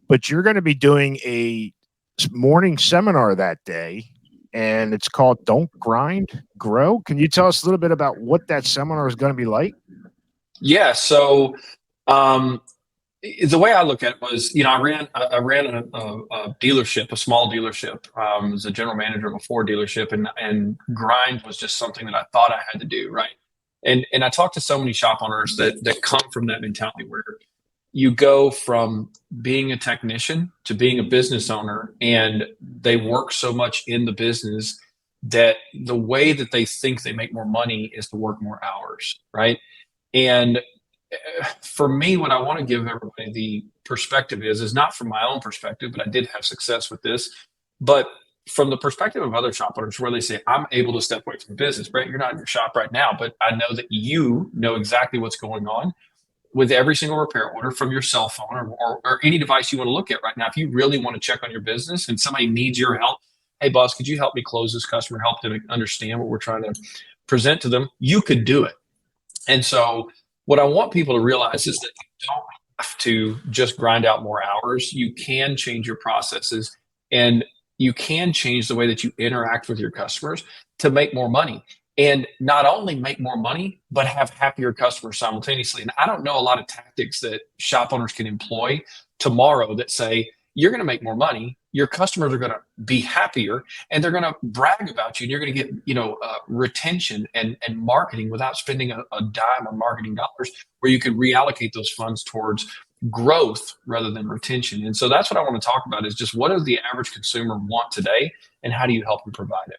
but you're going to be doing a morning seminar that day, and it's called Don't Grind, Grow. Can you tell us a little bit about what that seminar is going to be like? Yeah. So um, the way I look at it was, I ran a dealership, a small dealership. Was a general manager of a Ford dealership, and grind was just something that I thought I had to do, right. And I talked to so many shop owners that come from that mentality where you go from being a technician to being a business owner, and they work so much in the business that the way that they think they make more money is to work more hours, right. And for me, what I want to give everybody the perspective is not from my own perspective, but I did have success with this, but from the perspective of other shop owners where they say, I'm able to step away from the business. Brett, you're not in your shop right now, but I know that you know exactly what's going on with every single repair order from your cell phone or any device you want to look at right now. If you really want to check on your business and somebody needs your help, hey boss, could you help me close this customer, help them understand what we're trying to present to them? You could do it. And so what I want people to realize is that you don't have to just grind out more hours. You can change your processes, and you can change the way that you interact with your customers to make more money. And not only make more money, but have happier customers simultaneously. And I don't know a lot of tactics that shop owners can employ tomorrow that say, you're going to make more money, your customers are going to be happier, and they're going to brag about you, and you're going to get retention and marketing without spending a dime on marketing dollars, where you could reallocate those funds towards growth rather than retention. And so that's what I want to talk about, is just what does the average consumer want today, and how do you help them provide it?